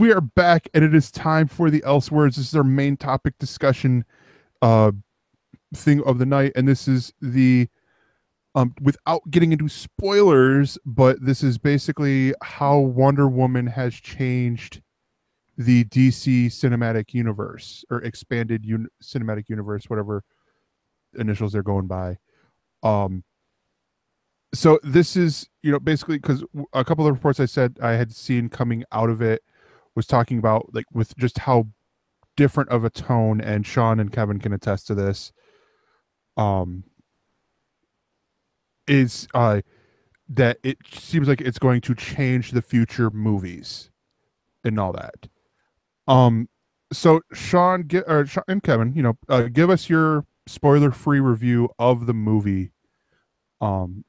we are back, and it is time for the ElseWords. This is our main topic discussion uh, thing of the night, and this is the without getting into spoilers, but this is basically how Wonder Woman has changed the DC cinematic universe or expanded cinematic universe, whatever initials they're going by. So this is, basically because a couple of reports I said I had seen coming out of it was talking about like with just how different of a tone, and Sean and Kevin can attest to this, is that it seems like it's going to change the future movies and all that. So Sean, Sean and Kevin, give us your spoiler-free review of the movie, and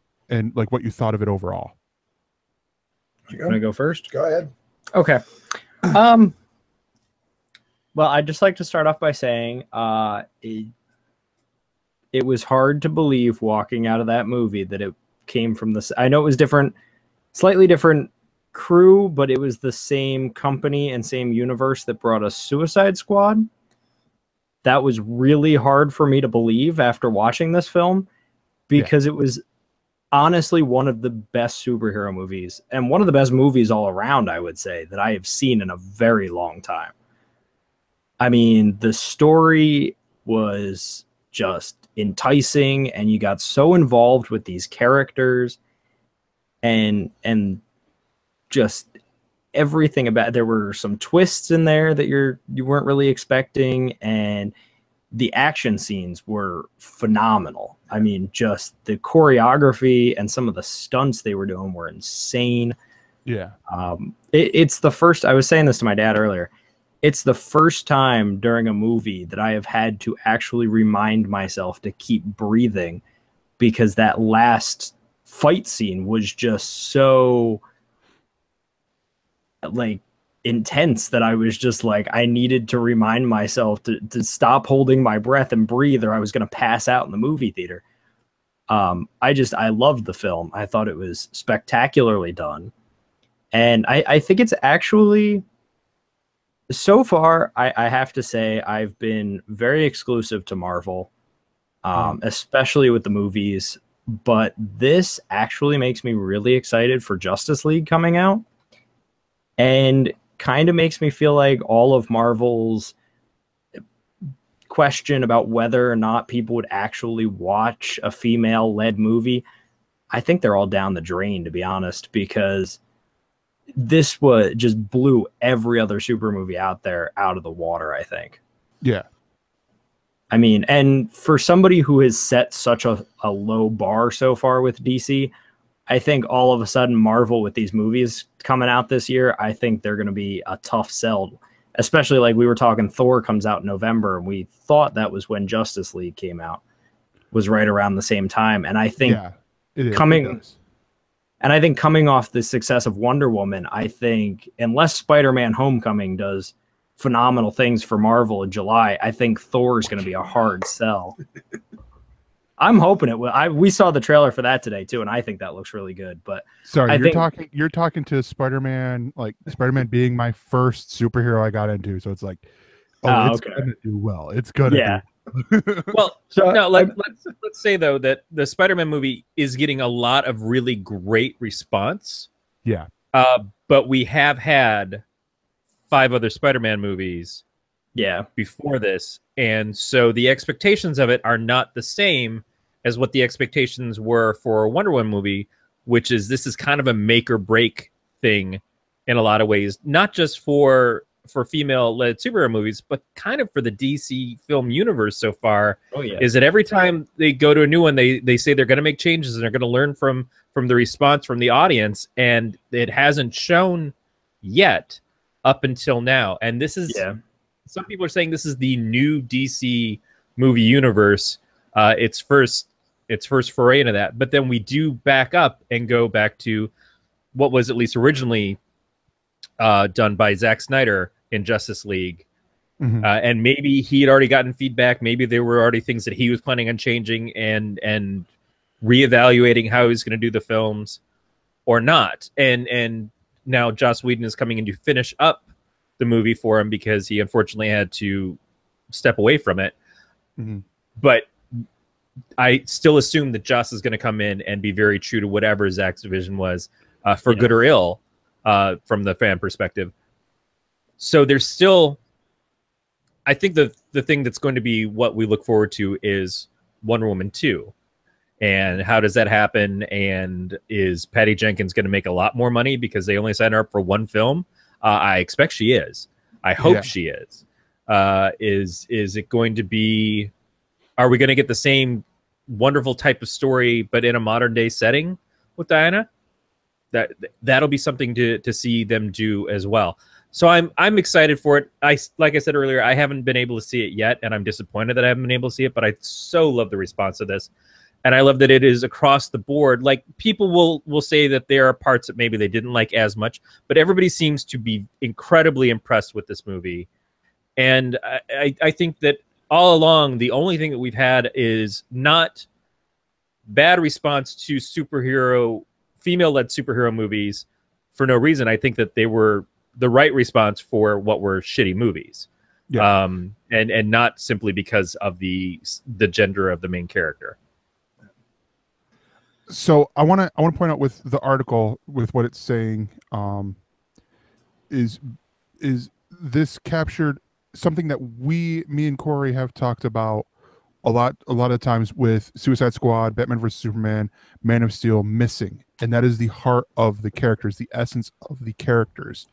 like what you thought of it overall. Can I go first? Go ahead. Okay. Well, I'd just like to start off by saying it was hard to believe walking out of that movie that it came from this. I know it was different, slightly different crew, but it was the same company and same universe that brought us Suicide Squad. That was really hard for me to believe after watching this film, because it was honestly one of the best superhero movies and one of the best movies all around, I would say, that I have seen in a very long time. I mean, the story was just enticing, and you got so involved with these characters and just everything about it. There were some twists in there that you weren't really expecting, and the action scenes were phenomenal. I mean, just the choreography and some of the stunts they were doing were insane. Yeah. It's the first, I was saying this to my dad earlier, it's the first time during a movie that I have had to actually remind myself to keep breathing, because that last fight scene was just so like intense that I was just like, I needed to remind myself to stop holding my breath and breathe, or I was going to pass out in the movie theater. I loved the film. I thought it was spectacularly done. And I think it's actually, so far, I have to say, I've been very exclusive to Marvel, especially with the movies. But this actually makes me really excited for Justice League coming out, and kind of makes me feel like all of Marvel's question about whether or not people would actually watch a female-led movie, I think they're all down the drain, to be honest, because this just blew every other super movie out there out of the water, I think. Yeah. I mean, and for somebody who has set such a low bar so far with DC, I think all of a sudden Marvel with these movies coming out this year, I think they're going to be a tough sell, especially like we were talking Thor comes out in November, and we thought that was when Justice League came out, was right around the same time. And I think coming off the success of Wonder Woman, I think unless Spider-Man Homecoming does phenomenal things for Marvel in July, I think Thor is going to be a hard sell. I'm hoping it will. We saw the trailer for that today too, and I think that looks really good. But sorry, you're talking to Spider-Man, like Spider-Man being my first superhero I got into, so it's like, it's gonna do well. It's gonna do well. So no, let's say though that the Spider-Man movie is getting a lot of really great response. Yeah. But we have had 5 other Spider-Man movies before this, and so the expectations of it are not the same as what the expectations were for a Wonder Woman movie, which is this is kind of a make or break thing in a lot of ways, not just for female-led superhero movies, but kind of for the DC film universe so far. Is that every time they go to a new one, they say they're going to make changes and they're going to learn from the response from the audience, and it hasn't shown yet up until now. And this is some people are saying this is the new DC movie universe. Its first foray into that. But then we do back up and go back to what was at least originally done by Zack Snyder in Justice League. And maybe he had already gotten feedback. Maybe there were already things that he was planning on changing and reevaluating how he was going to do the films or not. And now Joss Whedon is coming in to finish up the movie for him because he unfortunately had to step away from it. Mm-hmm. But I still assume that Joss is going to come in and be very true to whatever Zach's vision was, for good or ill, from the fan perspective. So there's still, I think the thing that's going to be what we look forward to is Wonder Woman 2. And how does that happen? And is Patty Jenkins going to make a lot more money because they only signed her up for one film? I expect she is. I hope she is. Is it going to be, are we going to get the same wonderful type of story, but in a modern day setting with Diana? That'll be something to see them do as well. So I'm excited for it. Like I said earlier, I haven't been able to see it yet, and I'm disappointed that I haven't been able to see it, but I so love the response to this. And I love that it is across the board. Like, people will say that there are parts that maybe they didn't like as much, but everybody seems to be incredibly impressed with this movie. And I think that all along, the only thing that we've had is not bad response to female-led superhero movies for no reason. I think that they were the right response for what were shitty movies. Yeah. And not simply because of the gender of the main character. So I want to point out with the article, with what it's saying, is this captured something that me and Corey have talked about a lot of times with Suicide Squad, Batman vs Superman, Man of Steel missing, and that is the heart of the characters, the essence of the characters.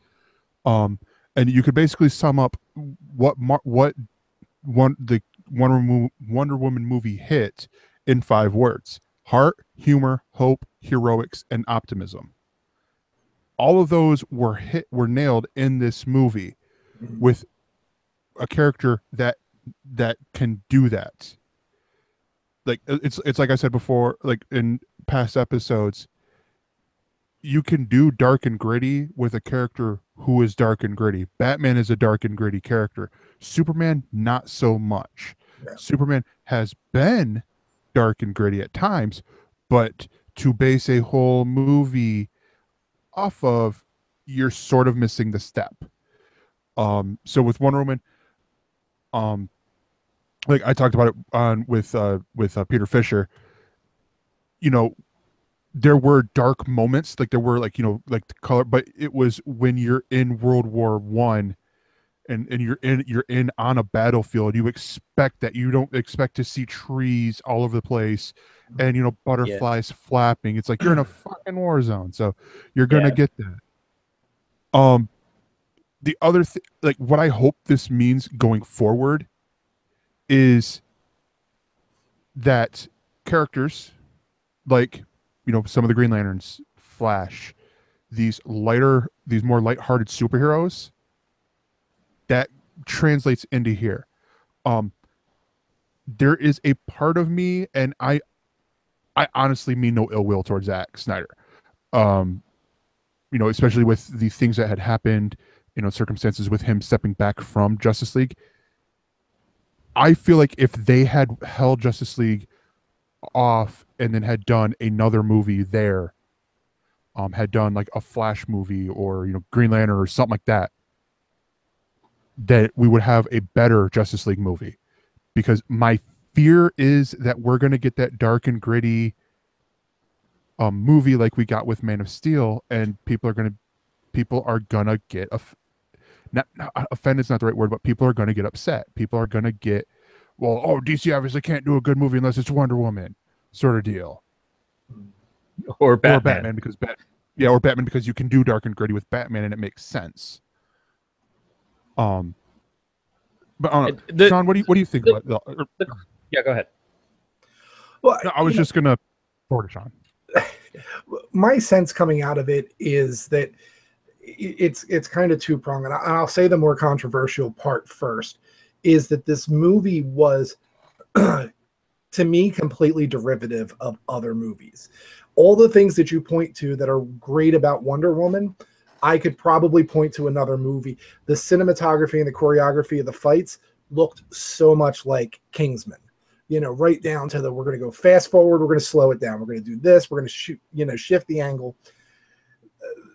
And you could basically sum up the Wonder Woman movie hit in 5 words: heart, humor, hope, heroics, and optimism. All of those were nailed in this movie with a character that can do that. Like, it's like I said before, like in past episodes, you can do dark and gritty with a character who is dark and gritty. Batman is a dark and gritty character. Superman, not so much. Yeah. Superman has been dark and gritty at times, but to base a whole movie off of, you're sort of missing the step. So with Wonder Woman, like I talked about it on with Peter Fisher, you know, there were dark moments, like there were, like, you know, like the color, but it was when you're in World War I and you're in on a battlefield, you expect that. You don't expect to see trees all over the place and, you know, butterflies flapping. It's like you're in a fucking war zone, so you're gonna get that. The other thing, like what I hope this means going forward, is that characters like, you know, some of the Green Lanterns, Flash, these more lighthearted superheroes, that translates into here. There is a part of me, and I honestly mean no ill will towards Zack Snyder. You know, especially with the things that had happened, you know, circumstances with him stepping back from Justice League. I feel like if they had held Justice League off and then had done another movie there, had done like a Flash movie or, you know, Green Lantern or something like that, that we would have a better Justice League movie. Because my fear is that we're going to get that dark and gritty movie like we got with Man of Steel, and people are gonna get not offended is not the right word, but people are gonna get upset. People are gonna get, well, oh, DC obviously can't do a good movie unless it's Wonder Woman, sort of deal. Or Batman. Or Batman because you can do dark and gritty with Batman and it makes sense. But I don't know. Sean, what do you think about that? Yeah, go ahead. Well, no, I was just gonna forward to Sean. My sense coming out of it is that it's kind of two-pronged, and I'll say the more controversial part first, is that this movie was to me completely derivative of other movies. All the things that you point to that are great about Wonder Woman, I could probably point to another movie. The cinematography and the choreography of the fights looked so much like Kingsman. You know, right down to we're going to go fast forward, we're going to slow it down, we're going to do this, we're going to shoot, you know, shift the angle.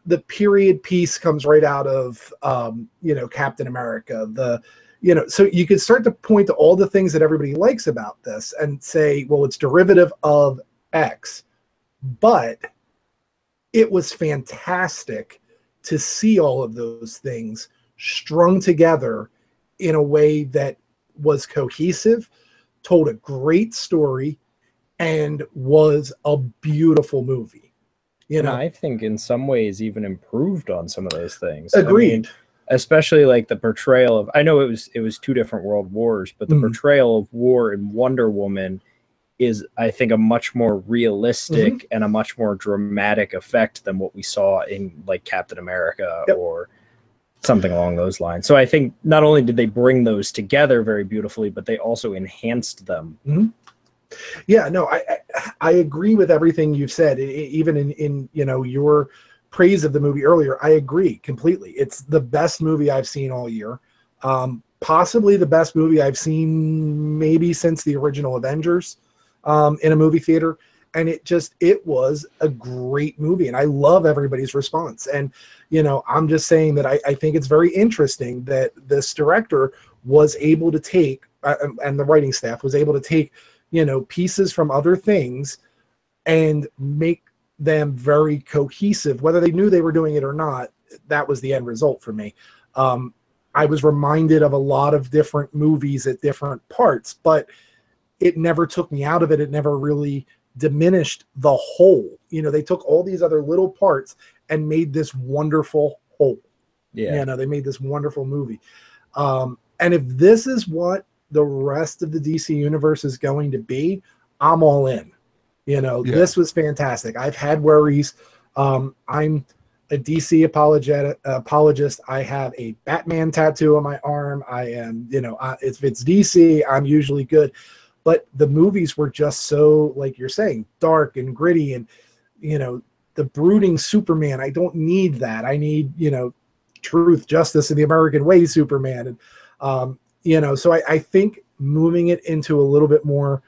the period piece comes right out of you know, Captain America. The, you know, so you could start to point to all the things that everybody likes about this and say, well, it's derivative of X. But it was fantastic to see all of those things strung together in a way that was cohesive, told a great story, and was a beautiful movie. You know, and I think in some ways even improved on some of those things. Agreed. I mean, especially like the portrayal of, I know it was two different world wars, but the portrayal of war in Wonder Woman is, I think, a much more realistic and a much more dramatic effect than what we saw in like Captain America or something along those lines. So I think not only did they bring those together very beautifully, but they also enhanced them. Yeah, no, I agree with everything you've said. Even in you know, your praise of the movie earlier, I agree completely. It's the best movie I've seen all year. Possibly the best movie I've seen maybe since the original Avengers in a movie theater. And it was a great movie. And I love everybody's response. And, you know, I'm just saying that I think it's very interesting that this director was able to take, and the writing staff was able to take, you know, pieces from other things and make them very cohesive. Whether they knew they were doing it or not, that was the end result for me. I was reminded of a lot of different movies at different parts, but it never took me out of it. It never really diminished the whole. You know, they took all these other little parts and made this wonderful whole. Yeah. You know, they made this wonderful movie. And if this is what the rest of the DC universe is going to be, I'm all in. You know, this was fantastic. I've had worries. I'm a DC apologist. I have a Batman tattoo on my arm. I am, you know, if it's DC, I'm usually good. But the movies were just so, like you're saying, dark and gritty, and, you know, the brooding Superman. I don't need that. I need, you know, truth, justice, and the American way Superman. And, you know, so I think moving it into a little bit more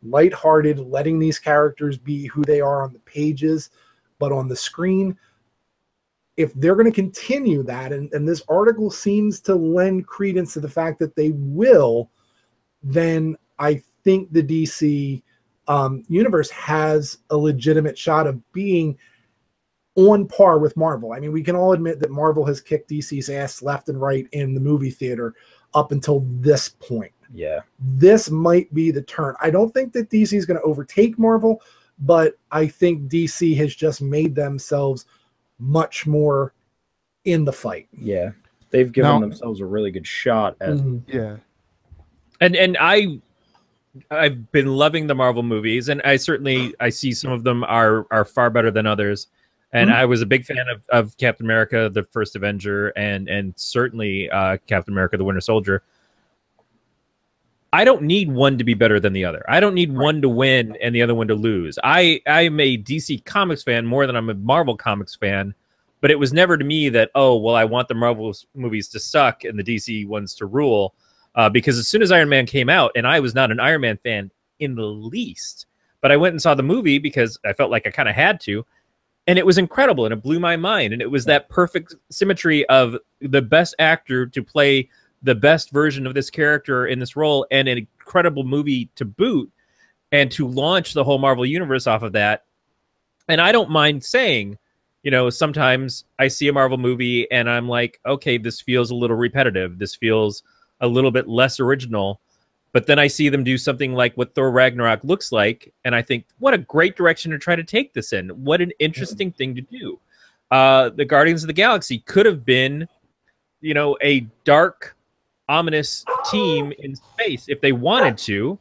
lighthearted, letting these characters be who they are on the pages, but on the screen, if they're going to continue that, and this article seems to lend credence to the fact that they will, then I think the DC universe has a legitimate shot of being on par with Marvel. I mean, we can all admit that Marvel has kicked DC's ass left and right in the movie theater up until this point. Yeah. This might be the turn. I don't think that DC is going to overtake Marvel, but I think DC has just made themselves much more in the fight. Yeah. They've given themselves a really good shot at And I've been loving the Marvel movies, and I see some of them are far better than others. And I was a big fan of Captain America, the first Avenger, and certainly Captain America, the Winter Soldier. I don't need one to be better than the other. I don't need one to win and the other one to lose. I am a DC Comics fan more than I'm a Marvel Comics fan, but it was never to me that, oh, well, I want the Marvel movies to suck and the DC ones to rule. Because as soon as Iron Man came out, and I was not an Iron Man fan in the least, but I went and saw the movie because I felt like I kind of had to, and it was incredible, and it blew my mind, and it was that perfect symmetry of the best actor to play the best version of this character in this role, and an incredible movie to boot, and to launch the whole Marvel universe off of that. And I don't mind saying, you know, sometimes I see a Marvel movie and I'm like, okay, this feels a little repetitive. This feels a little bit less original. But then I see them do something like what Thor Ragnarok looks like, and I think, what a great direction to try to take this in. What an interesting thing to do. The Guardians of the Galaxy could have been, you know, a dark, ominous team in space if they wanted to,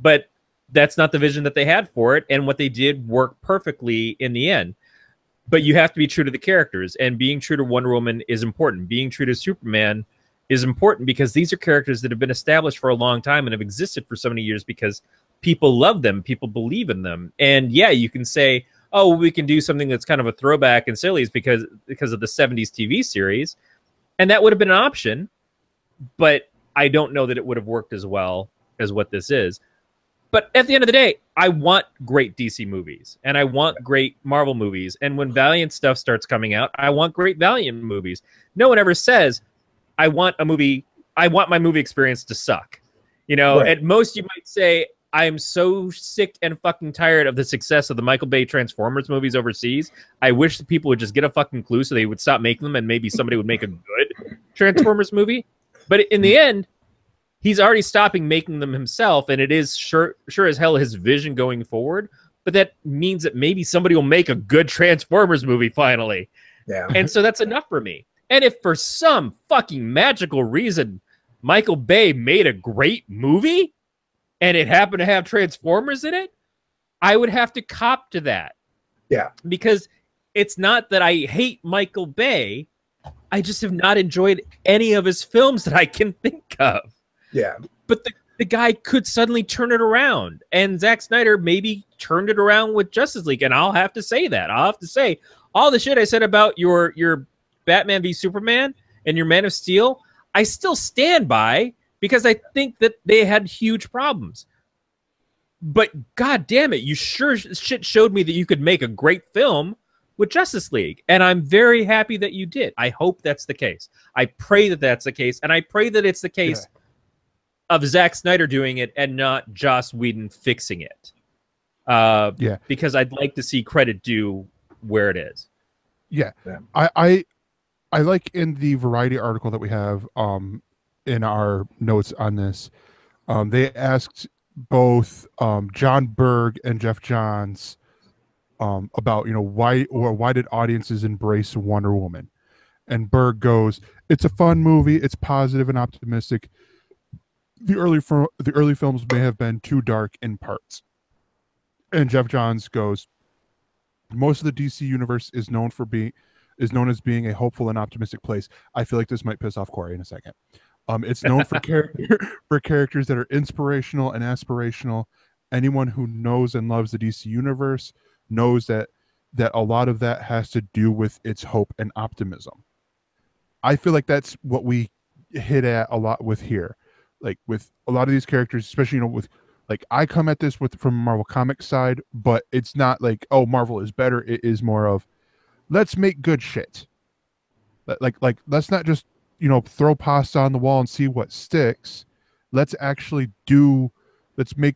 but that's not the vision that they had for it, and what they did worked perfectly in the end. But you have to be true to the characters, and being true to Wonder Woman is important. Being true to Superman is important because these are characters that have been established for a long time and have existed for so many years because people love them, people believe in them. And yeah, you can say, oh, we can do something that's kind of a throwback and silly because of the 70s TV series, and that would have been an option, but I don't know that it would have worked as well as what this is. But at the end of the day, I want great DC movies and I want great Marvel movies. And when Valiant stuff starts coming out, I want great Valiant movies. No one ever says, I want my movie experience to suck. You know, at most you might say, I am so sick and fucking tired of the success of the Michael Bay Transformers movies overseas. I wish that people would just get a fucking clue so they would stop making them and maybe somebody would make a good Transformers movie. But in the end, he's already stopping making them himself, and it is sure as hell his vision going forward. But that means that maybe somebody will make a good Transformers movie finally. Yeah. And so that's enough for me. And if for some fucking magical reason Michael Bay made a great movie and it happened to have Transformers in it, I would have to cop to that. Yeah. Because it's not that I hate Michael Bay. I just have not enjoyed any of his films that I can think of. Yeah. But the guy could suddenly turn it around. And Zack Snyder maybe turned it around with Justice League. And I'll have to say that. I'll have to say all the shit I said about your Batman v Superman and your Man of Steel, I still stand by, because I think that they had huge problems. But god damn it, you sure shit showed me that you could make a great film with Justice League. And I'm very happy that you did. I hope that's the case. I pray that that's the case. And I pray that it's the case of Zack Snyder doing it and not Joss Whedon fixing it. Because I'd like to see credit due where it is. Yeah. I like in the Variety article that we have in our notes on this, they asked both John Berg and Geoff Johns about, you know, why did audiences embrace Wonder Woman? And Berg goes, it's a fun movie, it's positive and optimistic. The early films may have been too dark in parts. And Geoff Johns goes, most of the DC universe is known as being a hopeful and optimistic place. I feel like this might piss off Corey in a second. It's known for characters that are inspirational and aspirational. Anyone who knows and loves the DC universe knows that a lot of that has to do with its hope and optimism. I feel like that's what we hit at a lot with here. Like with a lot of these characters, especially, you know, with like, I come at this from Marvel Comics side, but it's not like, oh, Marvel is better. It is more of, let's make good shit. Like let's not just, you know, throw pasta on the wall and see what sticks. Let's make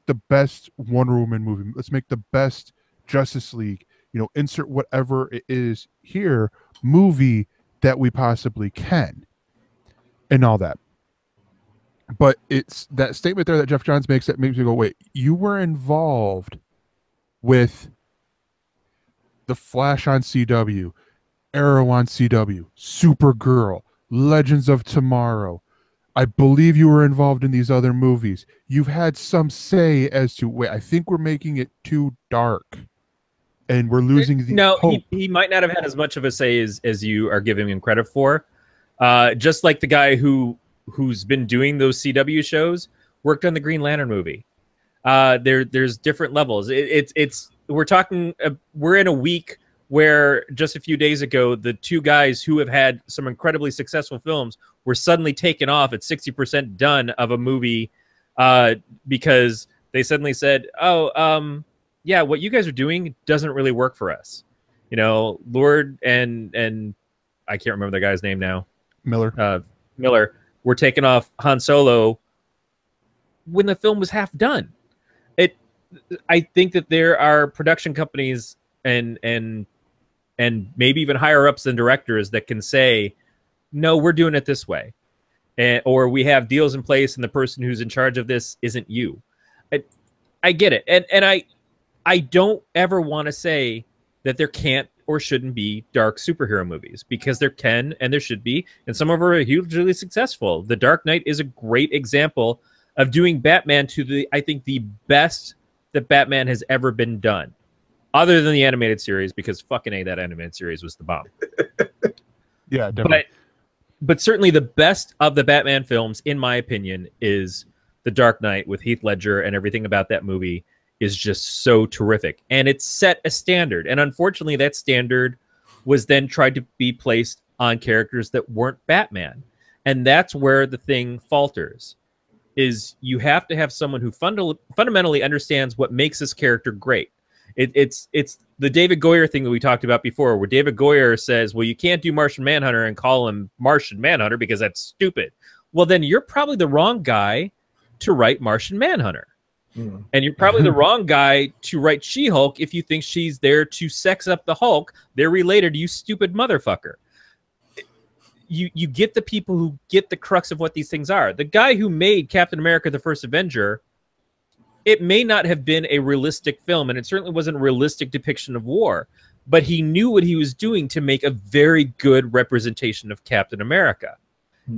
the best Wonder Woman movie. Let's make the best Justice League, you know, insert whatever it is here, movie that we possibly can, and all that. But it's that statement there that Geoff Johns makes that makes me go, wait, you were involved with The Flash on CW, Arrow on CW, Supergirl, Legends of Tomorrow. I believe you were involved in these other movies. You've had some say as to, wait, I think we're making it too dark and we're losing the hope. He might not have had as much of a say as you are giving him credit for. Just like the guy who's been doing those CW shows worked on the Green Lantern movie. There's different levels. We're in a week where just a few days ago, the two guys who have had some incredibly successful films were suddenly taken off at 60% done of a movie because they suddenly said, yeah, what you guys are doing doesn't really work for us. You know, Lord and I can't remember the guy's name now. Miller were taken off Han Solo when the film was half done. I think that there are production companies and maybe even higher ups than directors that can say, no, we're doing it this way. Or we have deals in place and the person who's in charge of this isn't you. I get it. And I don't ever want to say that there can't or shouldn't be dark superhero movies, because there can and there should be, and some of them are hugely successful. The Dark Knight is a great example of doing Batman to I think the best that Batman has ever been done, other than the animated series, because fucking A, that animated series was the bomb. Yeah, definitely. But certainly the best of the Batman films, in my opinion, is The Dark Knight with Heath Ledger, and everything about that movie is just so terrific. And it set a standard. And unfortunately, that standard was then tried to be placed on characters that weren't Batman. And that's where the thing falters. is you have to have someone who fundamentally understands what makes this character great. It's the David Goyer thing that we talked about before, where David Goyer says, well, you can't do Martian Manhunter and call him Martian Manhunter because that's stupid. Well, then you're probably the wrong guy to write Martian Manhunter. And you're probably the wrong guy to write She-Hulk if you think she's there to sex up the Hulk. They're related, you stupid motherfucker. You get the people who get the crux of what these things are. The guy who made Captain America: The First Avenger, it may not have been a realistic film, and it certainly wasn't a realistic depiction of war, but he knew what he was doing to make a very good representation of Captain America.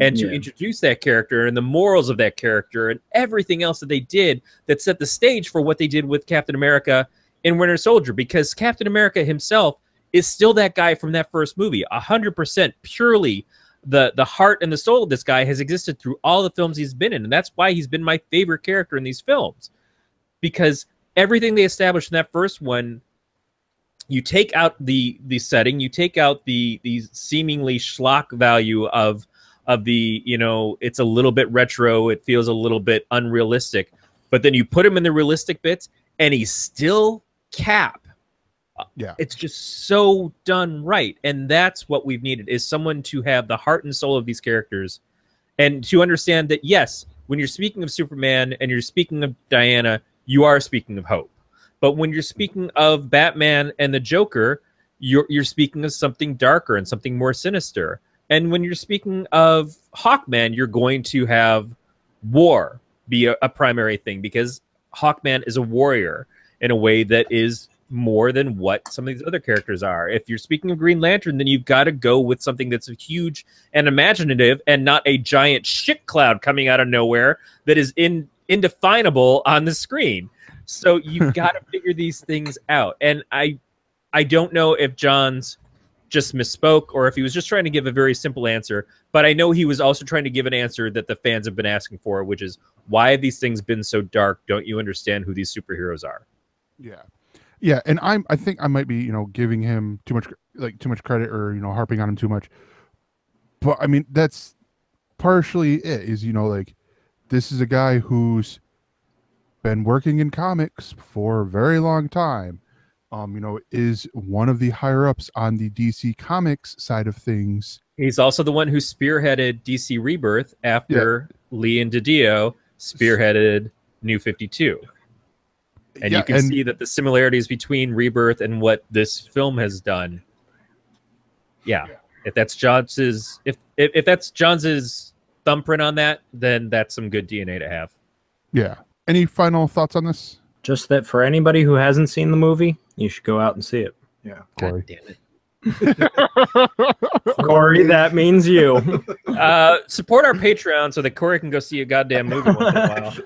And to introduce that character and the morals of that character and everything else that they did that set the stage for what they did with Captain America in Winter Soldier, because Captain America himself is still that guy from that first movie. 100% purely the heart and the soul of this guy has existed through all the films he's been in. And that's why he's been my favorite character in these films, because everything they established in that first one, you take out the setting, you take out the seemingly schlock value of the, you know, it's a little bit retro, it feels a little bit unrealistic, but then you put him in the realistic bits and he's still Cap. Yeah, it's just so done right. And that's what we've needed, is someone to have the heart and soul of these characters and to understand that, yes, when you're speaking of Superman and you're speaking of Diana, you are speaking of hope. But when you're speaking of Batman and the Joker, you're speaking of something darker and something more sinister. And when you're speaking of Hawkman, you're going to have war be a primary thing, because Hawkman is a warrior in a way that is more than what some of these other characters are. If you're speaking of Green Lantern, then you've got to go with something that's huge and imaginative and not a giant shit cloud coming out of nowhere that is indefinable on the screen. So you've got to figure these things out. And I don't know if Johns just misspoke or if he was just trying to give a very simple answer, but I know he was also trying to give an answer that the fans have been asking for, which is, why have these things been so dark? Don't you understand who these superheroes are? Yeah, and I think I might be, you know, giving him too much credit, or, you know, harping on him too much. But I mean, that's partially it, is, you know, like, this is a guy who's been working in comics for a very long time. You know, is one of the higher ups on the DC Comics side of things. He's also the one who spearheaded DC Rebirth after Lee and DiDio spearheaded New 52. And you can see that the similarities between Rebirth and what this film has done. Yeah. If that's Johns's if that's Johns's thumbprint on that, then that's some good DNA to have. Yeah. Any final thoughts on this? Just that for anybody who hasn't seen the movie, you should go out and see it. Yeah. Corey. God damn it. Corey, that means you. Support our Patreon so that Corey can go see a goddamn movie once in a while.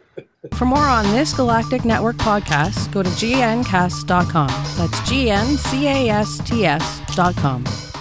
For more on this Galactic Network podcast, go to gncast.com. That's GNCASTS.com.